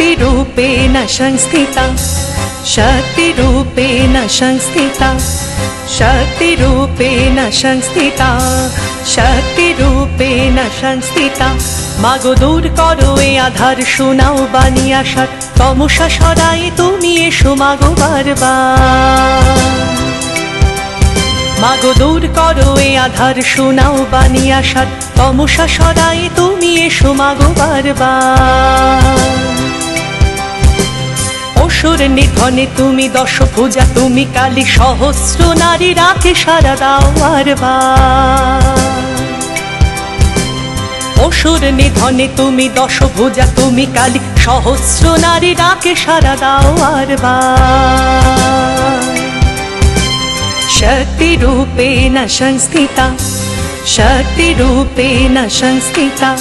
शक्तिरूपेण संस्थिता शक्तिरूपेण संस्थिता शक्तिरूपेण संस्थिता शक्तिरूपेण संस्थिता मागो दूर करो ए आधार शोनाओ बानी आशार तमसा सराई तुमी एसो मागो बारबार मागो दूर करो ए आधार शोनाओ बानी आशार तमसा सराई तुमी एसो मागो बारबार असुर निधने तुमी दश पूजा तुमी काली सहस्र नारी राखे सारा दाओ बारबार असुर निधने तुमी दश भुजा तुमी काली सहस्र नारी राखे सारा दाओ बारबार शक्तिरूपेण संस्थिता शक्तिरूपेण संस्थिता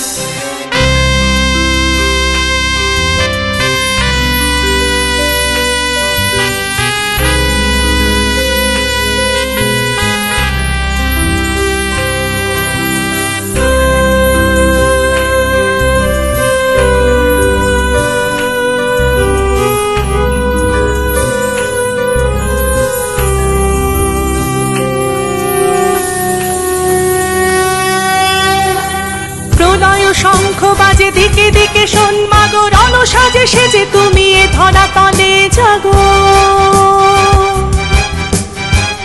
शंख बाजे दिके दिके शोन मागो रण साजे सेजे तुमी ए धरा तले जागो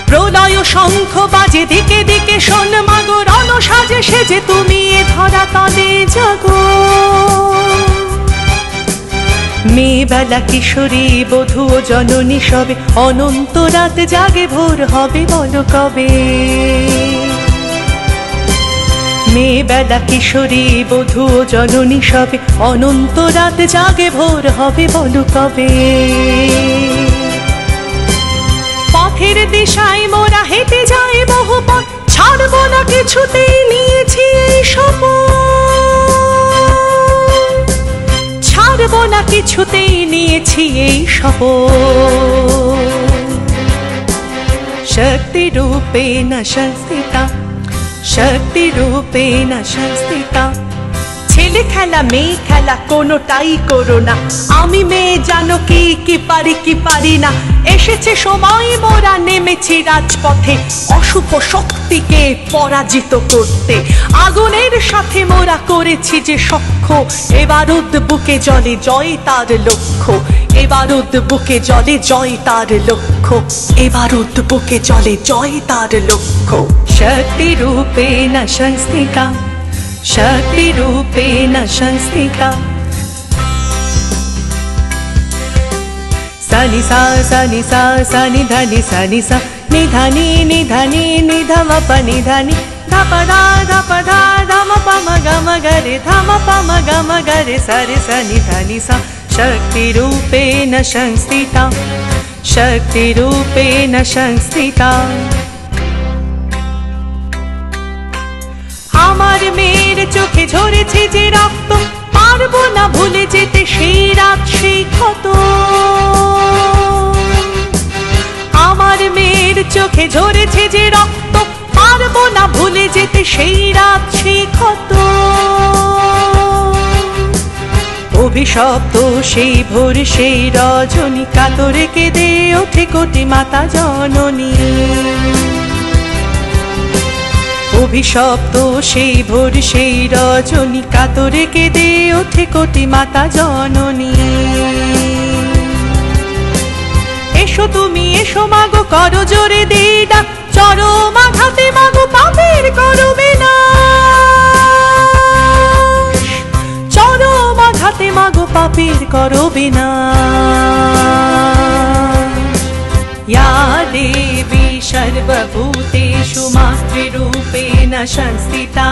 प्रलय शंख बाजे दिके दिके शोन मागो रण साजे सेजे तुमी ए धरा तले जागो मेये बेला किशोरी बधू ओ जननी सबे अनंत रात जागे भोर हबे बोलो कबे मेये बेला किशोरी बधू ओ जननी सबे अनंत रात जागे भोर हबे बोलो कबे पथेर दिशाय मोरा हेঁটে যাই বহু পথ ছাড়বো না কিছুতেই নিয়েছি এই শপথ ছাড়বো না কিছুতেই নিয়েছি এই শপথ शक्तिरूपेण संस्थिता शक्तिरूपेण संस्थिता ছেলে খেলা মেয়ে খেলা কোনোটাই করো না আমি মেয়ে জানো কি পারি না এসেছে সময় মোরা নেমেছি রাজপথে অশুভ শক্তিকে পরাজিত করতে আগুনের সাথে মোরা করেছি যে সখ্য এবার বুকে জলে জয় তার লক্ষ্য এবার বুকে জলে জয় তার লক্ষ্য এবার বুকে জলে জয় তার লক্ষ্য शक्तिरूपेण संस्थिता शक्तिरूपेण संस्थिता सनि सा सनि सा सनि धनि सनि सा निधनि निधनि निधम प निधनि धप धा धम प म ग म ग रे धम प म ग म ग रे स रे स नि धनि सा शक्तिरूपेण संस्थिता शक्तिरूपेण संस्थिता আমার মেয়ের চোখে ঝরেছে যে রক্ত পারবো না ভুলে যেতে সেই রাত সেই ক্ষত আমার মেয়ের চোখে ঝরেছে যে রক্ত পারবো না ভুলে যেতে সেই রাত সেই ক্ষত অভিশপ্ত সেই ভোর সেই রজনী কাতরে কেঁদে ওঠে কোটি মাতা জননী অভিশপ্ত সেই ভোর সেই রজনী কাতরে কেঁদে ওঠে কোটি মাতা জননী এসো তুমি এসো মাগো করো জোরে দে ডাক চরম আঘাতে মাগো পাপের করো বিনাশ চরম আঘাতে মাগো পাপের করো বিনাশ या देवी सर्वभूतेषु मातृरूपेण संस्थिता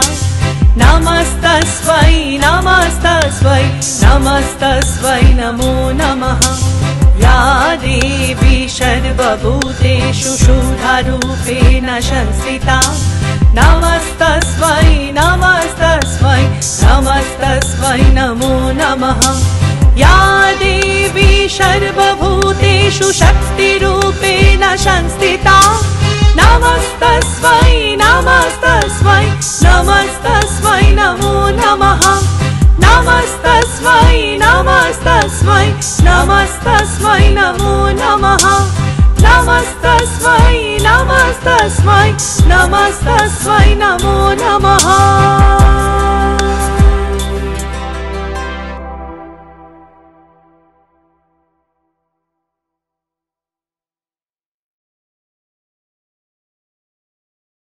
नमस्तस्मै नमस्तस्मै नमस्तस्मै नमो नमः या देवी सर्वभूतेषु शुद्धारूपेण संस्थिता नमस्तस्मै नमस्तस्मै नमस्तस्मै नमो नमः या देवी सर्वभूतेषु शक्तिरूपेण संस्थिता नमस्तस्मै नमस्तस्मै नमस्तस्मै नमो नमः नमस्तस्मै नमस्तस्मै नमस्तस्मै नमो नमः नमस्तस्मै नमस्तस्मै नमस्तस्मै नमो नमः